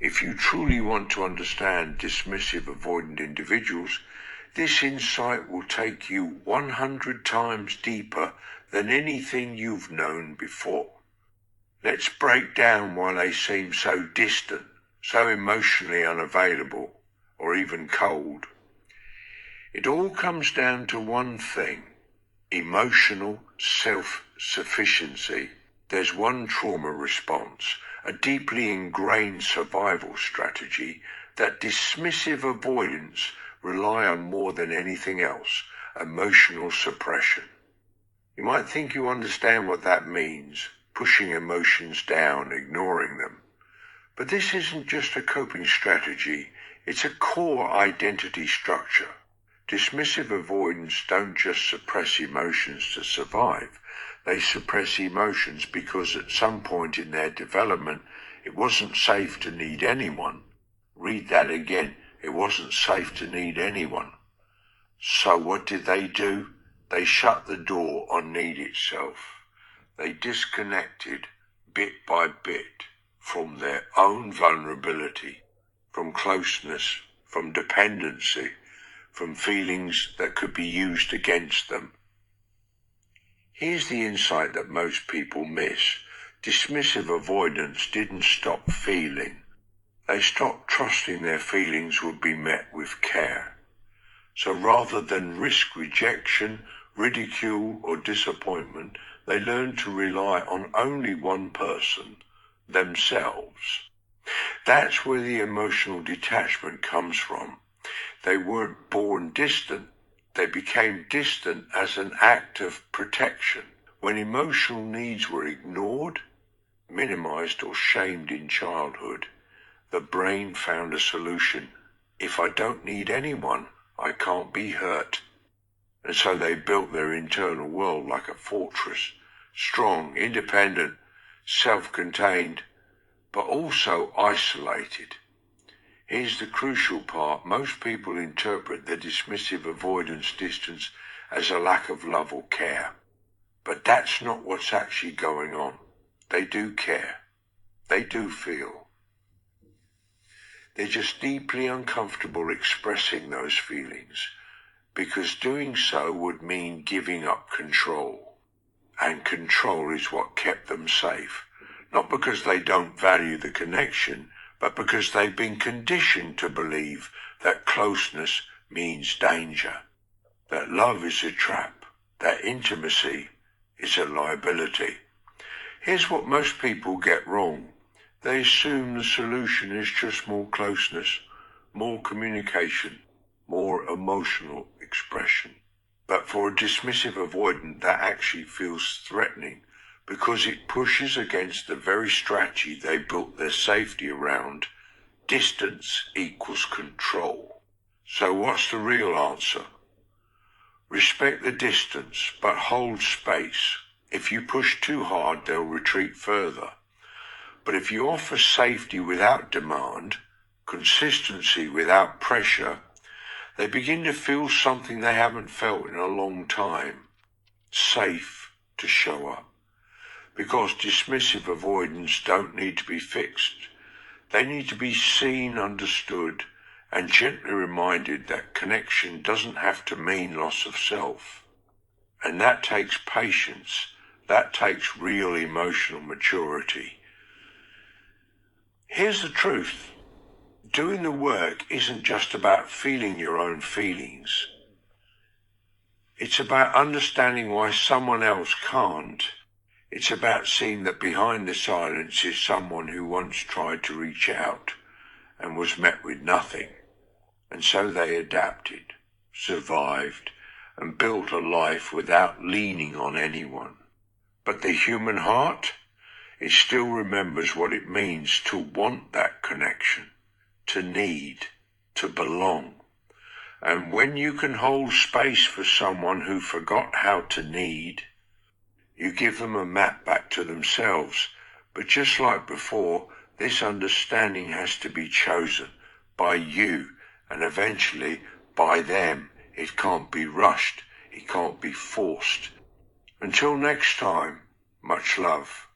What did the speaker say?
If you truly want to understand dismissive avoidant individuals, this insight will take you 100 times deeper than anything you've known before. Let's break down why they seem so distant, so emotionally unavailable, or even cold. It all comes down to one thing: emotional self-sufficiency. There's one trauma response, a deeply ingrained survival strategy that dismissive avoidants rely on more than anything else: emotional suppression. You might think you understand what that means, pushing emotions down, ignoring them. But this isn't just a coping strategy, it's a core identity structure. Dismissive avoidants don't just suppress emotions to survive. They suppress emotions because at some point in their development, it wasn't safe to need anyone. Read that again. It wasn't safe to need anyone. So what did they do? They shut the door on need itself. They disconnected bit by bit from their own vulnerability, from closeness, from dependency, from feelings that could be used against them. Here's the insight that most people miss. Dismissive avoidance didn't stop feeling. They stopped trusting their feelings would be met with care. So rather than risk rejection, ridicule, or disappointment, they learned to rely on only one person, themselves. That's where the emotional detachment comes from. They weren't born distant. They became distant as an act of protection. When emotional needs were ignored, minimized, or shamed in childhood, the brain found a solution. If I don't need anyone, I can't be hurt. And so they built their internal world like a fortress, strong, independent, self-contained, but also isolated. Here's the crucial part. Most people interpret the dismissive avoidance distance as a lack of love or care. But that's not what's actually going on. They do care. They do feel. They're just deeply uncomfortable expressing those feelings, because doing so would mean giving up control. And control is what kept them safe. Not because they don't value the connection, but because they've been conditioned to believe that closeness means danger, that love is a trap, that intimacy is a liability. Here's what most people get wrong. They assume the solution is just more closeness, more communication, more emotional expression. But for a dismissive avoidant, that actually feels threatening, because it pushes against the very strategy they built their safety around. Distance equals control. So what's the real answer? Respect the distance, but hold space. If you push too hard, they'll retreat further. But if you offer safety without demand, consistency without pressure, they begin to feel something they haven't felt in a long time: safe to show up. Because dismissive avoidants don't need to be fixed. They need to be seen, understood, and gently reminded that connection doesn't have to mean loss of self. And that takes patience. That takes real emotional maturity. Here's the truth. Doing the work isn't just about feeling your own feelings. It's about understanding why someone else can't. It's about seeing that behind the silence is someone who once tried to reach out and was met with nothing. And so they adapted, survived, and built a life without leaning on anyone. But the human heart, it still remembers what it means to want that connection, to need, to belong. And when you can hold space for someone who forgot how to need, you give them a map back to themselves. But just like before, this understanding has to be chosen by you and eventually by them. It can't be rushed. It can't be forced. Until next time, much love.